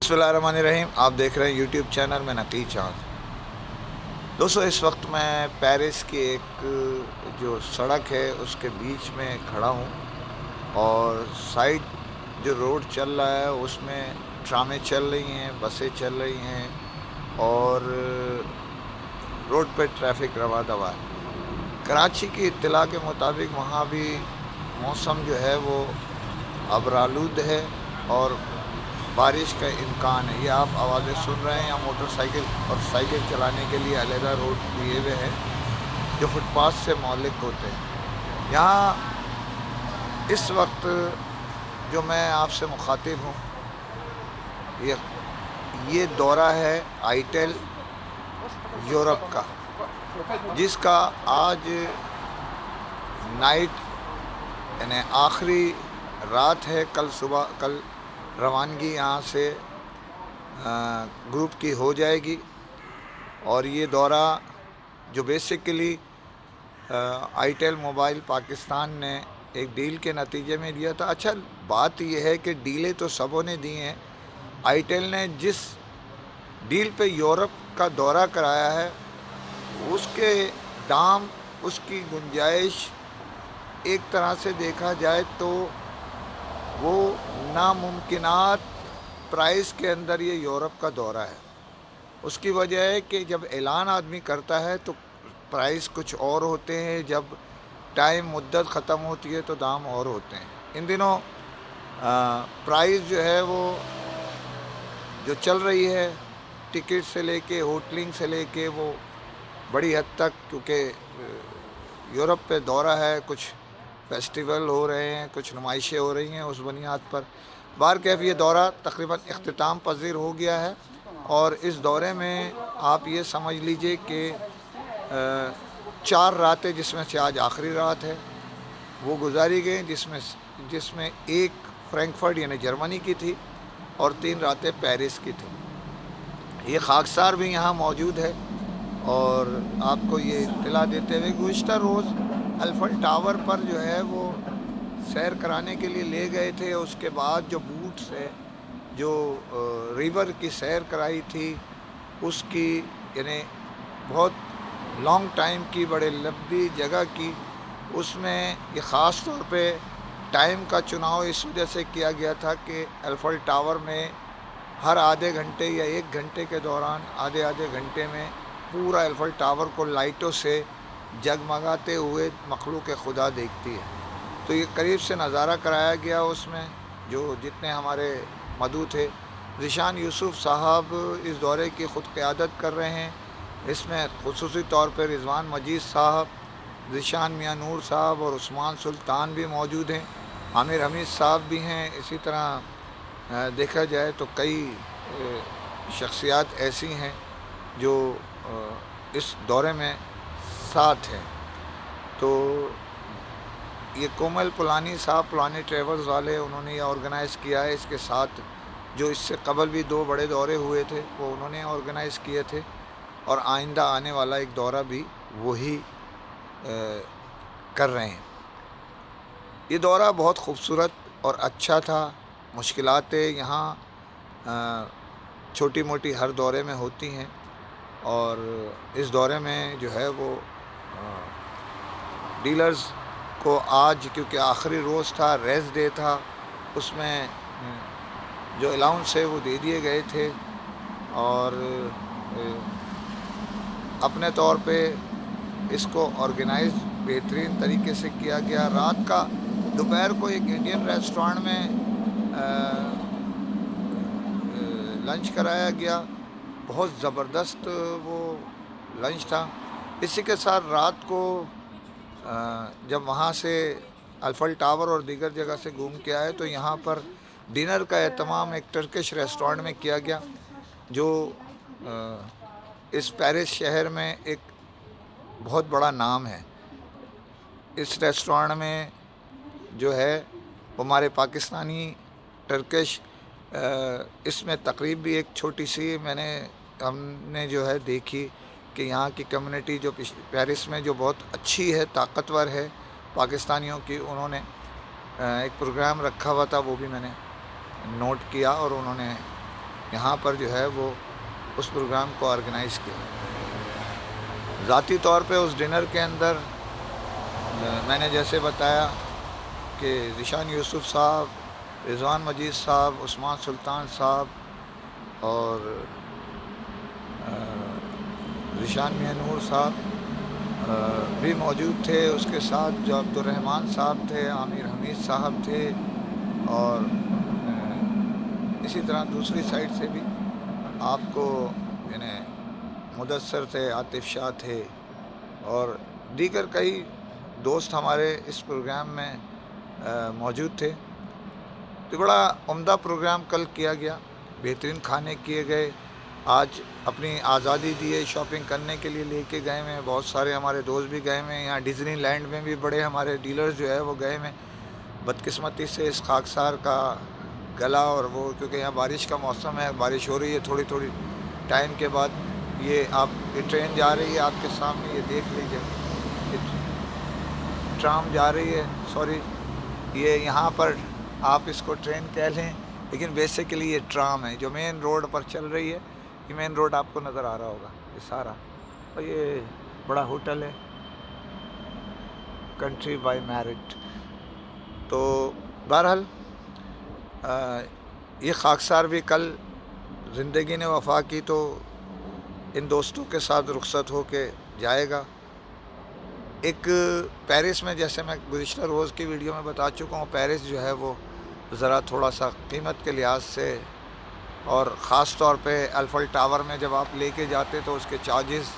बिस्मिल्लाहिर्रहमानिर्रहीम। आप देख रहे हैं यूट्यूब चैनल में नकी चाँद। दोस्तों, इस वक्त मैं पेरिस की एक जो सड़क है उसके बीच में खड़ा हूँ और साइड जो रोड चल रहा है उसमें ट्रामें चल रही हैं, बसें चल रही हैं और रोड पर ट्रैफिक रवा दवा है। कराची की इत्तला के मुताबिक वहाँ भी मौसम जो है वो अबरालूद है और बारिश का इम्कान है। ये आप आवाज़ें सुन रहे हैं, यहाँ मोटरसाइकिल और साइकिल चलाने के लिए अलहदा रोड दिए हुए हैं जो फुटपाथ से मौलिक होते हैं। यहाँ इस वक्त जो मैं आपसे मुखातिब हूँ, ये दौरा है आईटेल यूरोप का, जिसका आज नाइट यानी आखिरी रात है। कल रवानगी यहाँ से ग्रुप की हो जाएगी और ये दौरा जो बेसिकली आईटेल मोबाइल पाकिस्तान ने एक डील के नतीजे में दिया था। अच्छा, बात यह है कि डीलें तो सबों ने दी हैं। आईटेल ने जिस डील पे यूरोप का दौरा कराया है उसके दाम, उसकी गुंजाइश एक तरह से देखा जाए तो वो नामुमकिनात प्राइस के अंदर ये यूरोप का दौरा है। उसकी वजह है कि जब ऐलान आदमी करता है तो प्राइस कुछ और होते हैं, जब टाइम मुद्दत ख़त्म होती है तो दाम और होते हैं। इन दिनों प्राइस जो है वो जो चल रही है, टिकट से लेके होटलिंग से लेके, वो बड़ी हद तक, क्योंकि यूरोप पे दौरा है, कुछ फेस्टिवल हो रहे हैं, कुछ नुमाइशें हो रही हैं, उस बुनियाद पर बारकैफ़ ये दौरा तकरीबन इख्तिताम पज़ीर हो गया है। और इस दौरे में आप ये समझ लीजिए कि 4 रातें, जिसमें से आज आखिरी रात है, वो गुजारी गई, जिसमें एक फ्रैंकफर्ट यानी जर्मनी की थी और 3 रातें पेरिस की थी। ये खाकसार भी यहाँ मौजूद है और आपको ये इत्तला देते हुए गुज़िश्ता रोज़ अल्फल टावर पर जो है वो सैर कराने के लिए ले गए थे। उसके बाद जो बूट से जो रिवर की सैर कराई थी उसकी, यानी बहुत लॉन्ग टाइम की, बड़े लंबी जगह की, उसमें ये ख़ास तौर पे टाइम का चुनाव इस वजह से किया गया था कि अल्फल टावर में हर आधे घंटे या 1 घंटे के दौरान आधे घंटे में पूरा अल्फल टावर को लाइटों से जगमगाते हुए मखलूक खुदा देखती है। तो ये करीब से नज़ारा कराया गया उसमें, जो जितने हमारे मदऊ थे। ज़ीशान यूसुफ साहब इस दौरे की ख़ुद क़यादत कर रहे हैं। इसमें ख़ुसूसी तौर पर रिज़वान मजीद साहब, ज़ीशान मियाँ नूर साहब और उस्मान सुल्तान भी मौजूद हैं। आमिर हमीद साहब भी हैं। इसी तरह देखा जाए तो कई शख्सियात ऐसी हैं जो इस दौरे में साथ हैं। तो ये कोमल पुलानी साहब, पुलानी ट्रेवल्स वाले, उन्होंने ये ऑर्गेनाइज़ किया है। इसके साथ जो इससे कबल भी 2 बड़े दौरे हुए थे वो उन्होंने ऑर्गेनाइज़ किए थे और आइंदा आने वाला एक दौरा भी वही कर रहे हैं। ये दौरा बहुत खूबसूरत और अच्छा था। मुश्किलातें यहाँ छोटी मोटी हर दौरे में होती हैं और इस दौरे में जो है वो डीलर्स को आज, क्योंकि आखिरी रोज़ था, रेस्ट डे था, उसमें जो अलाउंस है वो दे दिए गए थे और अपने तौर पे इसको ऑर्गेनाइज बेहतरीन तरीके से किया गया। रात का दोपहर को एक इंडियन रेस्टोरेंट में लंच कराया गया। बहुत ज़बरदस्त वो लंच था। इसी के साथ रात को जब वहाँ से अल्फल टावर और दीगर जगह से घूम के आए तो यहाँ पर डिनर का एहतमाम एक टर्किश रेस्टोरेंट में किया गया, जो इस पेरिस शहर में एक बहुत बड़ा नाम है। इस रेस्टोरेंट में जो है हमारे पाकिस्तानी टर्किश, इसमें तकरीब भी एक छोटी सी हमने जो है देखी कि यहाँ की कम्युनिटी जो पेरिस में जो बहुत अच्छी है, ताकतवर है पाकिस्तानियों की, उन्होंने एक प्रोग्राम रखा हुआ था, वो भी मैंने नोट किया और उन्होंने یہاں پر جو ہے وہ اس پروگرام کو آرگنائز کیا۔ ذاتی طور پہ اس ڈنر کے اندر میں نے جیسے بتایا کہ ذیشان یوسف صاحب، رضوان مجید صاحب، عثمان سلطان صاحب اور ذیشان میاں نور صاحب بھی موجود تھے۔ اس کے ساتھ جو عبدالرحمن صاحب تھے، عامر حمید صاحب تھے، اور اسی طرح دوسری سائڈ سے بھی آپ کو یعنی مدثر تھے، عاطف شاہ تھے، اور دیگر کئی دوست ہمارے اس پروگرام میں موجود تھے۔ تو بڑا عمدہ پروگرام کل کیا گیا، بہترین کھانے کیے گئے۔ آج اپنی آزادی دیے، شاپنگ کرنے کے لیے لے کے گئے ہیں، بہت سارے ہمارے دوست بھی گئے ہیں۔ یہاں ڈزنی لینڈ میں بھی بڑے ہمارے ڈیلرز جو ہے وہ گئے ہیں۔ بدقسمتی سے اس خاکسار کا گلا، اور وہ کیونکہ یہاں بارش کا موسم ہے، بارش ہو رہی ہے تھوڑی تھوڑی ٹائم کے بعد۔ یہ آپ یہ ٹرین جا رہی ہے آپ کے سامنے، یہ دیکھ لیجیے، ٹرام جا رہی ہے، سوری، یہ یہاں پر آپ اس کو ٹرین کہہ لیں، لیکن بیسیکلی یہ ٹرام ہے جو مین روڈ پر چل رہی ہے۔ یہ مین روڈ آپ کو نظر آ رہا ہوگا یہ سارا، اور یہ بڑا ہوٹل ہے کنٹری بائی میرٹ۔ تو بہرحال یہ خاکسار بھی کل زندگی نے وفا کی تو ان دوستوں کے ساتھ رخصت ہو کے جائے گا۔ ایک پیرس میں، جیسے میں گزشتہ روز کی ویڈیو میں بتا چکا ہوں، پیرس جو ہے وہ ذرا تھوڑا سا قیمت کے لحاظ سے، اور خاص طور پہ ایفل ٹاور میں جب آپ لے کے جاتے تو اس کے چارجز